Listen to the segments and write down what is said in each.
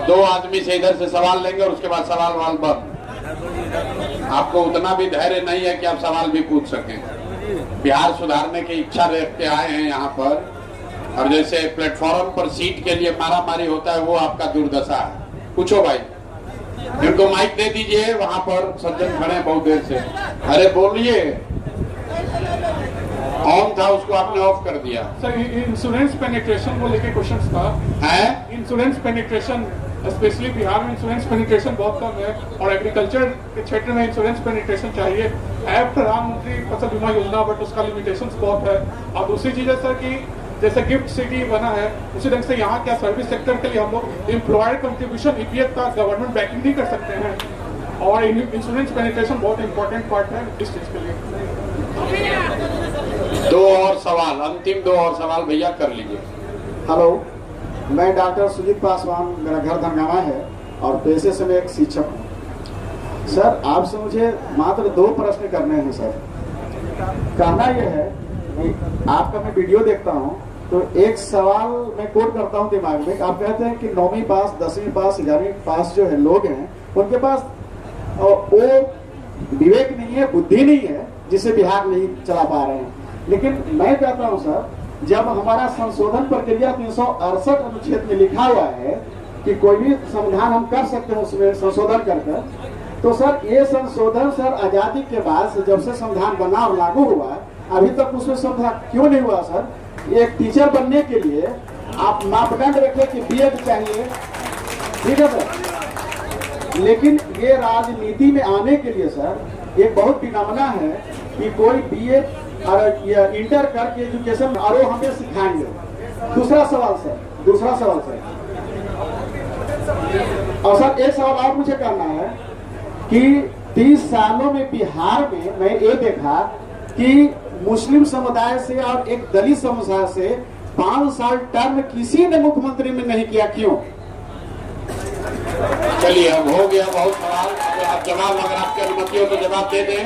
2 आदमी से इधर से सवाल लेंगे और उसके बाद सवाल वाल बंद। आपको उतना भी धैर्य नहीं है कि आप सवाल भी पूछ सकें। बिहार सुधारने की इच्छा रखते आए हैं यहाँ पर, और जैसे प्लेटफॉर्म पर सीट के लिए मारा मारी होता है, वो आपका दुर्दशा है। पूछो भाई, इनको माइक दे दीजिए। वहाँ पर सज्जन खड़े हैं बहुत देर से। अरे बोलिए, ऑन था, उसको आपने ऑफ कर दिया। सर, इंश्योरेंस पेनिट्रेशन को लेके क्वेश्चन था। है इंश्योरेंस पेनिट्रेशन, स्पेशली बिहार में इंश्योरेंस पेनिट्रेशन बहुत कम है, और एग्रीकल्चर के क्षेत्र में इंश्योरेंस पेनिट्रेशन चाहिए। ऐप प्रधानमंत्री फसल बीमा योजना, बट उसका लिमिटेशंस बहुत है। और दूसरी चीज है सर कि जैसे गिफ्ट सिटी बना है, उसी ढंग से यहाँ क्या सर्विस सेक्टर के लिए हम लोग एम्प्लॉयर कंट्रीब्यूशन ईपीएफ का गवर्नमेंट बैकिंग नहीं कर सकते हैं, और इंश्योरेंस पेनिट्रेशन बहुत इंपॉर्टेंट पार्ट है इस चीज के लिए। 2 और सवाल, अंतिम 2 और सवाल भैया कर लीजिए। हेलो, मैं डॉक्टर सुजीत पासवान, मेरा घर धनगामा है और पेशे से मैं एक शिक्षक हूँ। सर, आपसे मुझे मात्र 2 प्रश्न करने हैं सर। कहना यह है कि आपका मैं वीडियो देखता हूँ तो एक सवाल मैं कोट करता हूँ दिमाग में। आप कहते हैं कि 9वीं पास, 10वीं पास, 11वीं पास जो है लोग हैं, उनके पास वो विवेक नहीं है, बुद्धि नहीं है, जिसे बिहार नहीं चला पा रहे हैं। लेकिन मैं कहता हूं सर, जब हमारा संशोधन प्रक्रिया 368 अनुच्छेद में लिखा हुआ है कि कोई भी संविधान हम कर सकते हैं उसमें संशोधन कर, तो सर ये संशोधन सर आजादी के बाद से जब से संविधान बना और लागू हुआ, अभी तक उसमें संविधान क्यों नहीं हुआ सर? एक टीचर बनने के लिए आप मापदंड रखें कि बीएड चाहिए, ठीक है सर, लेकिन ये राजनीति में आने के लिए सर एक बहुत विडंबना है कि कोई बीएड और इंटर करके एजुकेशन और वो हमें सिखाएंगे। दूसरा सवाल सर, और सर एक सवाल और मुझे करना है कि 30 सालों में बिहार में मैं ये देखा कि मुस्लिम समुदाय से और एक दलित समुदाय से 5 साल टर्म किसी ने मुख्यमंत्री में नहीं किया, क्यों? चलिए, अब हो गया बहुत सवाल। तो आप जवाब, अगर आपकी अनुमति हो तो जवाब दे दें।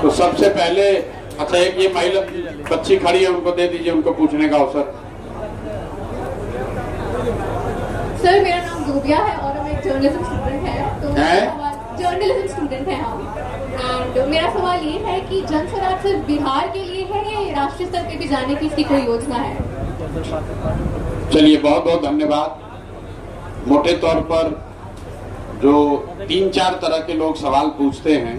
तो सबसे पहले, अच्छा, एक ये महिला बच्ची खड़ी है, उनको दे दीजिए, उनको पूछने का अवसर। सर, मेरा नाम गोबिया है और हम एक जर्नलिज्म स्टूडेंट है। तो जर्नलिज्म स्टूडेंट है हम। एंड मेरा सवाल ये है कि जन स्वराज सिर्फ बिहार के लिए है या राष्ट्रीय स्तर पे भी जाने की इसकी कोई योजना है? चलिए, बहुत बहुत धन्यवाद। मोटे तौर पर जो 3-4 तरह के लोग सवाल पूछते हैं,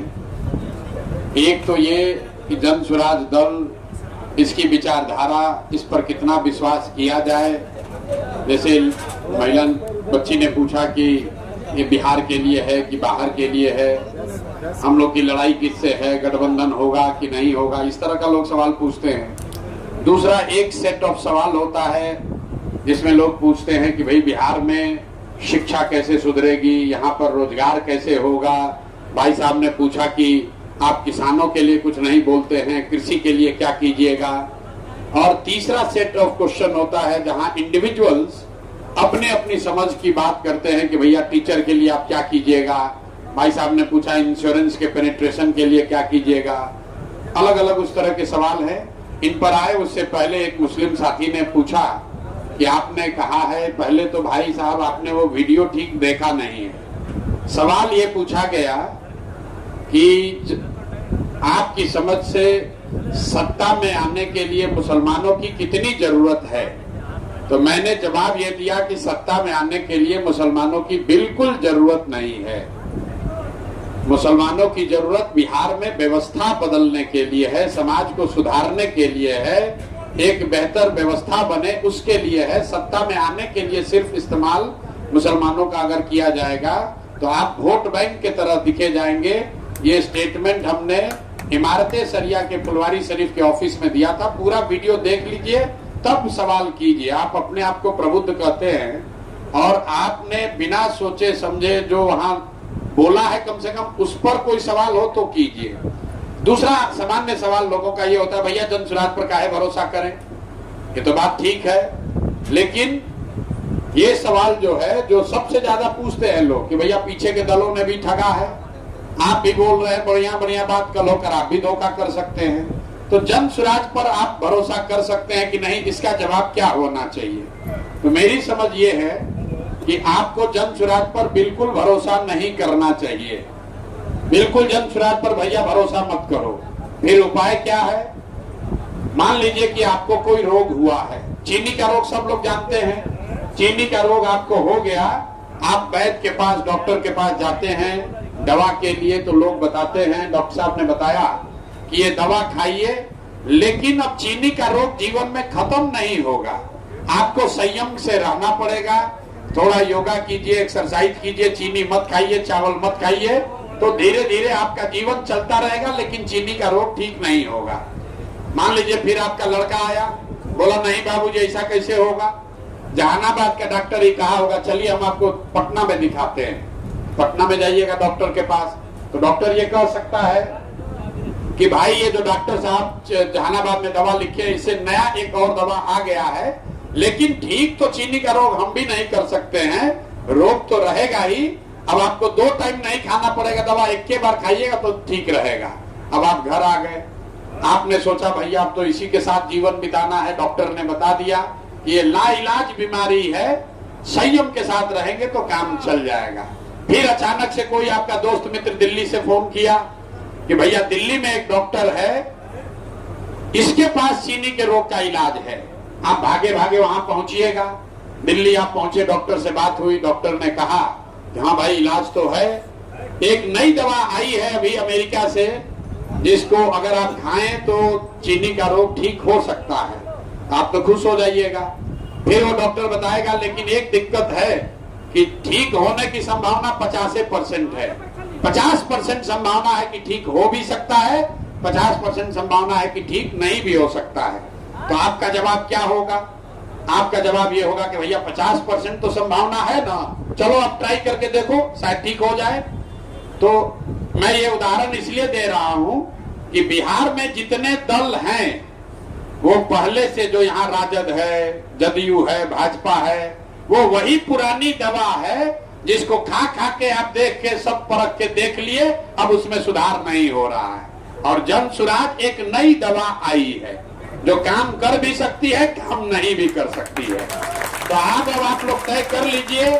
एक तो ये कि जन स्वराज दल, इसकी विचारधारा, इस पर कितना विश्वास किया जाए। जैसे महिला बच्ची ने पूछा कि ये बिहार के लिए है कि बाहर के लिए है, हम लोग की लड़ाई किससे है, गठबंधन होगा कि नहीं होगा, इस तरह का लोग सवाल पूछते हैं। दूसरा एक सेट ऑफ सवाल होता है जिसमें लोग पूछते हैं कि भाई बिहार में शिक्षा कैसे सुधरेगी, यहाँ पर रोजगार कैसे होगा। भाई साहब ने पूछा कि आप किसानों के लिए कुछ नहीं बोलते हैं, कृषि के लिए क्या कीजिएगा। और तीसरा सेट ऑफ क्वेश्चन होता है जहां इंडिविजुअल्स अपने अपनी समझ की बात करते हैं कि भैया टीचर के लिए आप क्या कीजिएगा। भाई साहब ने पूछा इंश्योरेंस के पेनिट्रेशन के लिए क्या कीजिएगा। अलग अलग उस तरह के सवाल हैं। इन पर आए उससे पहले एक मुस्लिम साथी ने पूछा कि आपने कहा है, पहले तो भाई साहब आपने वो वीडियो ठीक देखा नहीं है। सवाल ये पूछा गया कि आपकी समझ से सत्ता में आने के लिए मुसलमानों की कितनी जरूरत है। तो मैंने जवाब ये दिया कि सत्ता में आने के लिए मुसलमानों की बिल्कुल जरूरत नहीं है। मुसलमानों की जरूरत बिहार में व्यवस्था बदलने के लिए है, समाज को सुधारने के लिए है, एक बेहतर व्यवस्था बने उसके लिए है। सत्ता में आने के लिए सिर्फ इस्तेमाल मुसलमानों का अगर किया जाएगा तो आप वोट बैंक के तरह दिखे जाएंगे। ये स्टेटमेंट हमने इमारते सरिया के फुलवारी शरीफ के ऑफिस में दिया था। पूरा वीडियो देख लीजिए, तब सवाल कीजिए। आप अपने आप को प्रबुद्ध कहते हैं और आपने बिना सोचे समझे जो वहां बोला है, कम से कम उस पर कोई सवाल हो तो कीजिए। दूसरा सामान्य सवाल लोगों का ये होता है, भैया जन स्वराज पर काहे भरोसा करें। ये तो बात ठीक है, लेकिन ये सवाल जो है, जो सबसे ज्यादा पूछते हैं लोग कि भैया पीछे के दलों ने भी ठगा है, आप भी बोल रहे हैं बढ़िया बढ़िया बात, कल होकर आप भी धोखा कर सकते हैं। तो जन स्वराज पर आप भरोसा कर सकते हैं कि नहीं, इसका जवाब क्या होना चाहिए। तो मेरी समझ ये है कि आपको जन सुराज पर बिल्कुल भरोसा नहीं करना चाहिए। बिल्कुल जन सुराज पर भैया भरोसा मत करो। फिर उपाय क्या है? मान लीजिए कि आपको कोई रोग हुआ है, चीनी का रोग सब लोग जानते हैं। चीनी का रोग आपको हो गया, आप वैद्य के पास, डॉक्टर के पास जाते हैं दवा के लिए, तो लोग बताते हैं, डॉक्टर साहब ने बताया कि ये दवा खाइए, लेकिन अब चीनी का रोग जीवन में खत्म नहीं होगा। आपको संयम से रहना पड़ेगा, थोड़ा योगा कीजिए, एक्सरसाइज कीजिए, चीनी मत खाइए, चावल मत खाइए, तो धीरे धीरे आपका जीवन चलता रहेगा, लेकिन चीनी का रोग ठीक नहीं होगा। मान लीजिए फिर आपका लड़का आया, बोला नहीं बाबूजी ऐसा कैसे होगा, जहानाबाद का डॉक्टर ही कहा होगा, चलिए हम आपको पटना में दिखाते हैं। पटना में जाइएगा डॉक्टर के पास, तो डॉक्टर ये कह सकता है कि भाई ये जो डॉक्टर साहब जहानाबाद में दवा लिखे, इससे नया एक और दवा आ गया है, लेकिन ठीक तो चीनी का रोग हम भी नहीं कर सकते हैं, रोग तो रहेगा ही। अब आपको 2 टाइम नहीं खाना पड़ेगा दवा, एक के बार खाइएगा तो ठीक रहेगा। अब आप घर आ गए, आपने सोचा भैया अब तो इसी के साथ जीवन बिताना है, डॉक्टर ने बता दिया कि ये लाइलाज बीमारी है, संयम के साथ रहेंगे तो काम चल जाएगा। फिर अचानक से कोई आपका दोस्त मित्र दिल्ली से फोन किया कि भैया दिल्ली में एक डॉक्टर है, इसके पास चीनी के रोग का इलाज है, आप भागे भागे वहां पहुंचिएगा। दिल्ली आप पहुंचे, डॉक्टर से बात हुई, डॉक्टर ने कहा कि हाँ भाई इलाज तो है, एक नई दवा आई है अभी अमेरिका से, जिसको अगर आप खाएं तो चीनी का रोग ठीक हो सकता है, आप तो खुश हो जाइएगा। फिर वो डॉक्टर बताएगा लेकिन एक दिक्कत है कि ठीक होने की संभावना 50% है, 50% संभावना है कि ठीक हो भी सकता है, 50% संभावना है कि ठीक नहीं भी हो सकता है। तो आपका जवाब क्या होगा? आपका जवाब ये होगा कि भैया 50% तो संभावना है ना, चलो आप ट्राई करके देखो, शायद ठीक हो जाए। तो मैं ये उदाहरण इसलिए दे रहा हूं कि बिहार में जितने दल हैं वो पहले से, जो यहाँ राजद है, जदयू है, भाजपा है, वो वही पुरानी दवा है जिसको खा खा के आप देख के सब परख के देख लिए, अब उसमें सुधार नहीं हो रहा है। और जन सुराज एक नई दवा आई है जो काम कर भी सकती है, काम नहीं भी कर सकती है। तो आप लोग तय कर लीजिए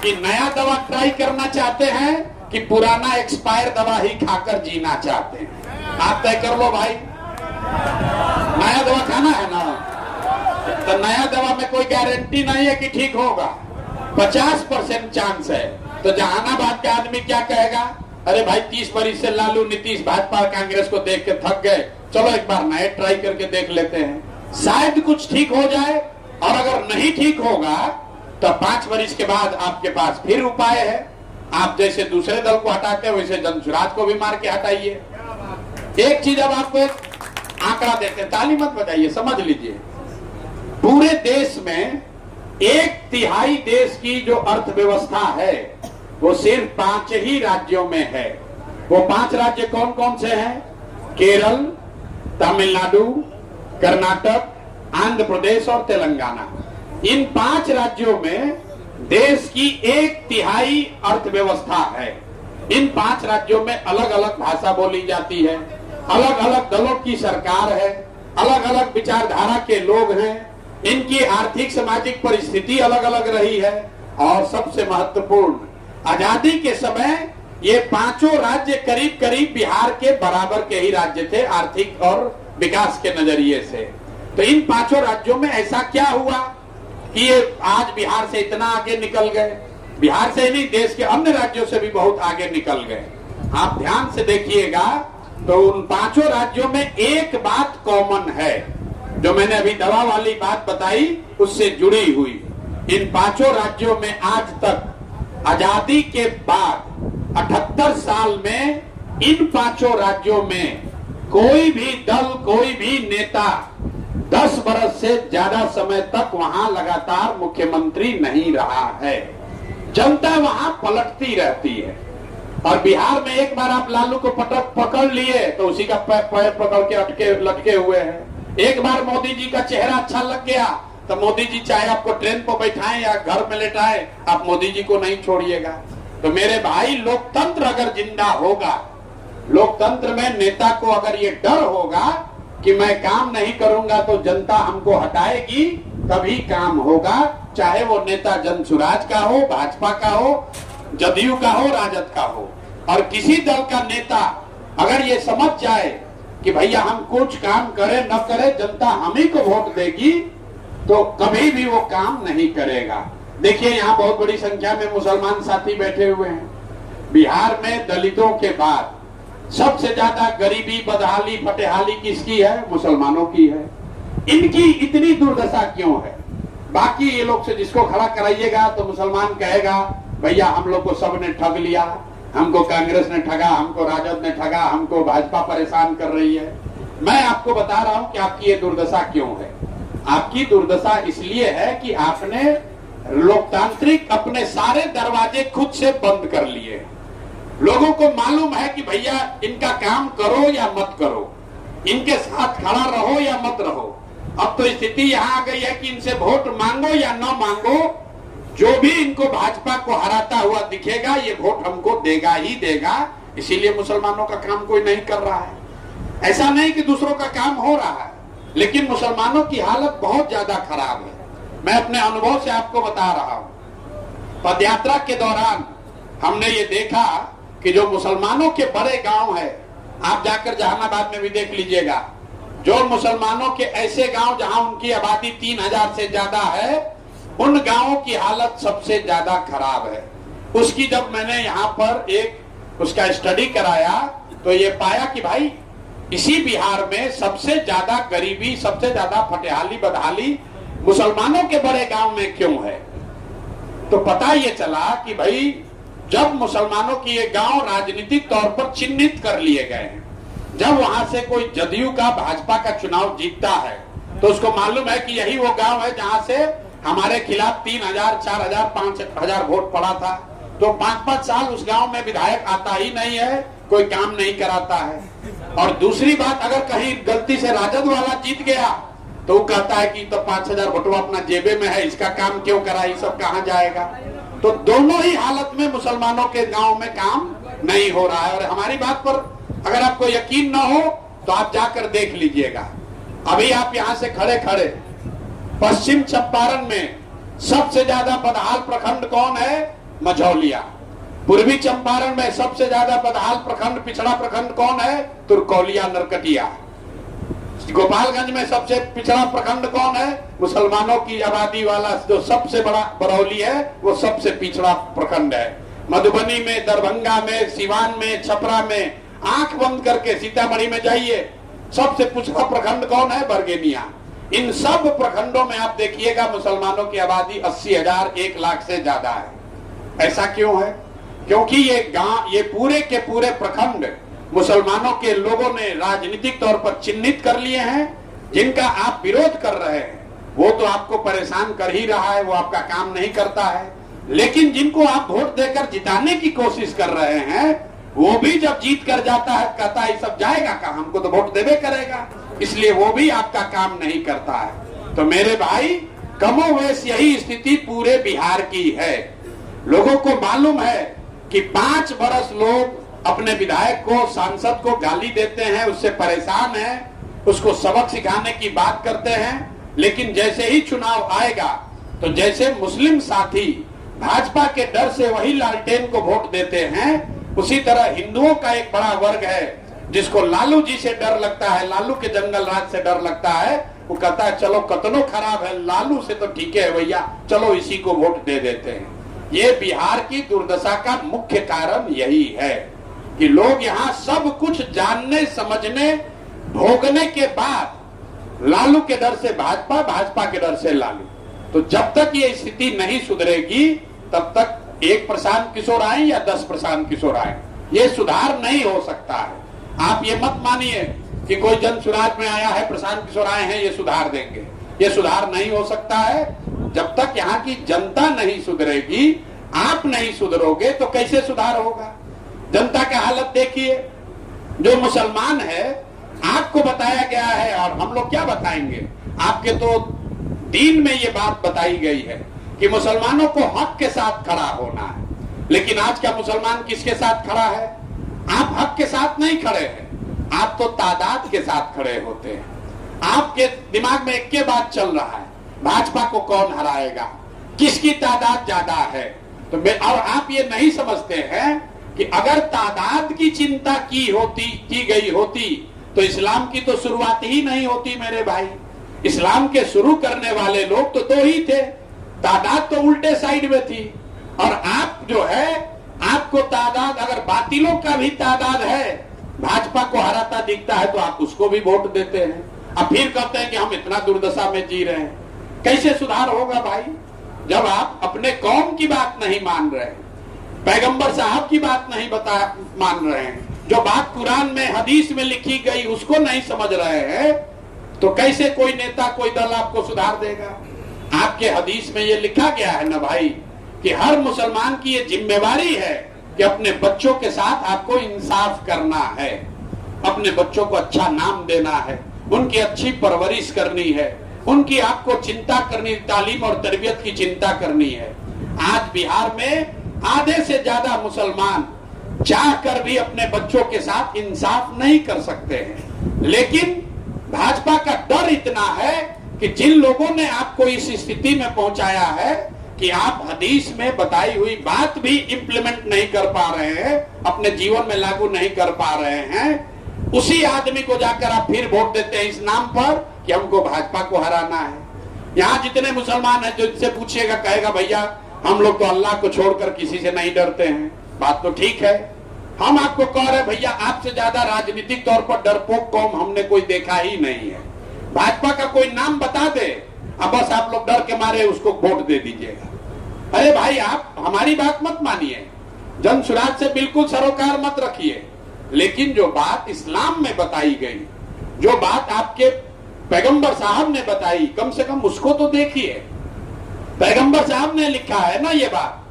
कि नया दवा ट्राई करना चाहते हैं कि पुराना एक्सपायर दवा ही खाकर जीना चाहते हैं। आप तय कर लो भाई, नया दवा खाना है ना, तो नया दवा में कोई गारंटी नहीं है कि ठीक होगा, 50% चांस है। तो जहानाबाद का आदमी क्या कहेगा, अरे भाई 30 बरिस से लालू, नीतीश, भाजपा, कांग्रेस को देख के थक गए, चलो एक बार नए ट्राई करके देख लेते हैं, शायद कुछ ठीक हो जाए। और अगर नहीं ठीक होगा तो 5 वर्ष के बाद आपके पास फिर उपाय है, आप जैसे दूसरे दल को हटाते हैं वैसे जन सुराज को भी मार के हटाइए। एक चीज अब आपको एक आंकड़ा देते हैं, ताली मत बजाइए, समझ लीजिए, पूरे देश में 1/3 देश की जो अर्थव्यवस्था है वो सिर्फ 5 ही राज्यों में है। वो 5 राज्य कौन कौन से हैं? केरल, तमिलनाडु, कर्नाटक, आंध्र प्रदेश और तेलंगाना। इन 5 राज्यों में देश की 1/3 अर्थव्यवस्था है। इन 5 राज्यों में अलग अलग भाषा बोली जाती है, अलग अलग दलों की सरकार है, अलग अलग विचारधारा के लोग हैं, इनकी आर्थिक सामाजिक परिस्थिति अलग अलग रही है। और सबसे महत्वपूर्ण, आजादी के समय ये 5 राज्य करीब करीब बिहार के बराबर के ही राज्य थे आर्थिक और विकास के नजरिए से। तो इन 5 राज्यों में ऐसा क्या हुआ कि ये आज बिहार से इतना आगे निकल गए? बिहार से ही नहीं, देश के अन्य राज्यों से भी बहुत आगे निकल गए। आप ध्यान से देखिएगा तो उन 5 राज्यों में एक बात कॉमन है, जो मैंने अभी दवा वाली बात बताई उससे जुड़ी हुई। इन 5 राज्यों में आज तक आजादी के बाद 78 साल में इन 5 राज्यों में कोई भी दल, कोई भी नेता 10 बरस से ज्यादा समय तक वहां लगातार मुख्यमंत्री नहीं रहा है। जनता वहां पलटती रहती है। और बिहार में एक बार आप लालू को पकड़ लिए तो उसी का पैर पकड़ के लटके हुए हैं। एक बार मोदी जी का चेहरा अच्छा लग गया तो मोदी जी चाहे आपको ट्रेन पर बैठाएं या घर में लेटाएं, आप मोदी जी को नहीं छोड़िएगा। तो मेरे भाई, लोकतंत्र अगर जिंदा होगा, लोकतंत्र में नेता को अगर ये डर होगा कि मैं काम नहीं करूंगा तो जनता हमको हटाएगी, तभी काम होगा, चाहे वो नेता जनसुराज का हो, भाजपा का हो, जदयू का हो, राजद का हो। और किसी दल का नेता अगर ये समझ जाए कि भैया हम कुछ काम करे न करे जनता हम ही को वोट देगी, तो कभी भी वो काम नहीं करेगा। देखिए यहाँ बहुत बड़ी संख्या में मुसलमान साथी बैठे हुए हैं। बिहार में दलितों के बाद सबसे ज्यादा गरीबी, बदहाली, फटेहाली किसकी है? मुसलमानों की है। इनकी इतनी दुर्दशा क्यों है? बाकी ये लोग से जिसको खड़ा कराइएगा तो मुसलमान कहेगा भैया हम लोग को सब ने ठग लिया, हमको कांग्रेस ने ठगा, हमको राजद ने ठगा, हमको भाजपा परेशान कर रही है। मैं आपको बता रहा हूं कि आपकी ये दुर्दशा क्यों है। आपकी दुर्दशा इसलिए है कि आपने लोकतांत्रिक अपने सारे दरवाजे खुद से बंद कर लिए। लोगों को मालूम है कि भैया इनका काम करो या मत करो, इनके साथ खड़ा रहो या मत रहो। अब तो स्थिति यहाँ आ गई है कि इनसे वोट मांगो या न मांगो, जो भी इनको भाजपा को हराता हुआ दिखेगा ये वोट हमको देगा ही देगा। इसीलिए मुसलमानों का काम कोई नहीं कर रहा है। ऐसा नहीं कि दूसरों का काम हो रहा है, लेकिन मुसलमानों की हालत बहुत ज्यादा खराब है। मैं अपने अनुभव से आपको बता रहा हूँ। पदयात्रा के दौरान हमने ये देखा कि जो मुसलमानों के बड़े गांव है, आप जाकर जहानाबाद में भी देख लीजिएगा, जो मुसलमानों के ऐसे गांव जहां उनकी आबादी 3000 से ज्यादा है, उन गांवों की हालत सबसे ज्यादा खराब है। उसकी जब मैंने यहाँ पर एक उसका स्टडी कराया तो ये पाया कि भाई इसी बिहार में सबसे ज्यादा गरीबी, सबसे ज्यादा फटेहाली, बदहाली मुसलमानों के बड़े गांव में क्यों है। तो पता ये चला कि भाई जब मुसलमानों की ये गांव राजनीतिक तौर पर चिन्हित कर लिए गए हैं, जब वहां से कोई जदयू का, भाजपा का चुनाव जीतता है तो उसको मालूम है कि यही वो गांव है जहां से हमारे खिलाफ 3000, 4000, 5000 वोट पड़ा था। तो 5-5 साल उस गांव में विधायक आता ही नहीं है, कोई काम नहीं कराता है। और दूसरी बात, अगर कहीं गलती से राजद वाला जीत गया तो वो कहता है कि तो 5000 वोटवा अपना जेबे में है, इसका काम क्यों करा, ये सब कहां जाएगा। तो दोनों ही हालत में मुसलमानों के गांव में काम नहीं हो रहा है। और हमारी बात पर अगर आपको यकीन न हो तो आप जाकर देख लीजिएगा। अभी आप यहां से खड़े खड़े पश्चिम चंपारण में सबसे ज्यादा बदहाल प्रखंड कौन है? मझौलिया। पूर्वी चंपारण में सबसे ज्यादा बदहाल प्रखंड, पिछड़ा प्रखंड कौन है? तुरकौलिया, नरकटिया। गोपालगंज में सबसे पिछड़ा प्रखंड कौन है? मुसलमानों की आबादी वाला जो सबसे बड़ा बरौली है, वो सबसे पिछड़ा प्रखंड है। मधुबनी में, दरभंगा में, सिवान में, छपरा में, आंख बंद करके सीतामढ़ी में जाइए, सबसे पिछड़ा प्रखंड कौन है? बरगेनिया। इन सब प्रखंडों में आप देखिएगा मुसलमानों की आबादी 80,000, 1 लाख से ज्यादा है। ऐसा क्यों है? क्योंकि ये गांव, ये पूरे के पूरे प्रखंड मुसलमानों के लोगों ने राजनीतिक तौर पर चिन्हित कर लिए हैं। जिनका आप विरोध कर रहे हैं वो तो आपको परेशान कर ही रहा है, वो आपका काम नहीं करता है। लेकिन जिनको आप वोट देकर जिताने की कोशिश कर रहे हैं, वो भी जब जीत कर जाता है कहता है सब जाएगा कहां, हमको तो वोट देवे करेगा, इसलिए वो भी आपका काम नहीं करता है। तो मेरे भाई, कमोवेश यही स्थिति पूरे बिहार की है। लोगों को मालूम है कि 5 बरस लोग अपने विधायक को, सांसद को गाली देते हैं, उससे परेशान हैं, उसको सबक सिखाने की बात करते हैं। लेकिन जैसे ही चुनाव आएगा तो जैसे मुस्लिम साथी भाजपा के डर से वही लालटेन को वोट देते हैं, उसी तरह हिंदुओं का एक बड़ा वर्ग है जिसको लालू जी से डर लगता है, लालू के जंगल राज से डर लगता है। वो कहता है चलो कतनो खराब है, लालू से तो ठीक है भैया, चलो इसी को वोट दे देते हैं। ये बिहार की दुर्दशा का मुख्य कारण यही है कि लोग यहाँ सब कुछ जानने, समझने, भोगने के बाद लालू के डर से भाजपा, भाजपा के डर से लालू। तो जब तक ये स्थिति नहीं सुधरेगी तब तक 1 प्रशांत किशोर आए या 10 प्रशांत किशोर आए, ये सुधार नहीं हो सकता है। आप ये मत मानिए कि कोई जन सुराज में आया है, प्रशांत किशोर आए हैं, ये सुधार देंगे। ये सुधार नहीं हो सकता है जब तक यहाँ की जनता नहीं सुधरेगी। आप नहीं सुधरोगे तो कैसे सुधार होगा? जनता का हालत देखिए। जो मुसलमान है, आपको बताया गया है, और हम लोग क्या बताएंगे, आपके तो दीन में ये बात बताई गई है कि मुसलमानों को हक के साथ खड़ा होना है। लेकिन आज का मुसलमान किसके साथ खड़ा है? आप हक के साथ नहीं खड़े हैं, आप तो तादाद के साथ खड़े होते हैं। आपके दिमाग में एक बात चल रहा है भाजपा को कौन हराएगा, किसकी तादाद ज्यादा है। तो और आप ये नहीं समझते हैं कि अगर तादाद की चिंता की गई होती तो इस्लाम की तो शुरुआत ही नहीं होती मेरे भाई। इस्लाम के शुरू करने वाले लोग तो दो ही थे, तादाद तो उल्टे साइड में थी। और आप जो है, आपको तादाद, अगर बातिलों का भी तादाद है, भाजपा को हराता दिखता है तो आप उसको भी वोट देते हैं। अब फिर कहते हैं कि हम इतना दुर्दशा में जी रहे हैं। कैसे सुधार होगा भाई, जब आप अपने कौम की बात नहीं मान रहे, पैगंबर साहब की बात नहीं मान रहे हैं, जो बात कुरान में हदीस में लिखी गई उसको नहीं समझ रहे हैं, तो कैसे कोई नेता कोई दल आपको सुधार देगा। आपके हदीस में ये लिखा गया है ना भाई कि हर मुसलमान की ये जिम्मेवारी है कि अपने बच्चों के साथ आपको इंसाफ करना है, अपने बच्चों को अच्छा नाम देना है, उनकी अच्छी परवरिश करनी है, उनकी आपको चिंता करनी, तालीम और तरबियत की चिंता करनी है। आज बिहार में आधे से ज्यादा मुसलमान चाह कर भी अपने बच्चों के साथ इंसाफ नहीं कर सकते हैं। लेकिन भाजपा का डर इतना है कि जिन लोगों ने आपको इस स्थिति में पहुंचाया है कि आप हदीस में बताई हुई बात भी इंप्लीमेंट नहीं कर पा रहे हैं, अपने जीवन में लागू नहीं कर पा रहे हैं, उसी आदमी को जाकर आप फिर वोट देते हैं इस नाम पर कि हमको भाजपा को हराना है। यहाँ जितने मुसलमान हैं जो इससे पूछिएगा कहेगा भैया हम लोग तो अल्लाह को छोड़कर किसी से नहीं डरते हैं। बात तो ठीक है, हम आपको कह रहे भैया आपसे ज्यादा राजनीतिक तौर पर डरपोक कौम हमने कोई देखा ही नहीं है। भाजपा का कोई नाम बता दे, अब बस आप लोग डर के मारे उसको वोट दे दीजिएगा। अरे भाई आप हमारी बात मत मानिए, जन सुराज से बिल्कुल सरोकार मत रखिए, लेकिन जो बात इस्लाम में बताई गई, जो बात आपके पैगंबर साहब ने बताई, कम से कम उसको तो देखिए। पैगंबर साहब ने लिखा है ना ये बात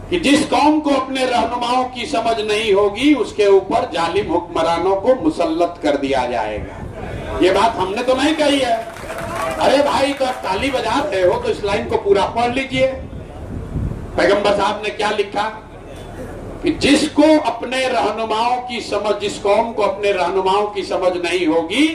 कि जिस कौम को अपने रहनुमाओं की समझ नहीं होगी उसके ऊपर जालिम हुक्मरानों को मुसल्लत कर दिया जाएगा। ये बात हमने तो नहीं कही है। अरे भाई तो आप ताली बजाते हो तो इस लाइन को पूरा पढ़ लीजिए। पैगंबर साहब ने क्या लिखा कि जिसको अपने रहनुमाओं की समझ, जिस कौम को अपने रहनुमाओं की समझ नहीं होगी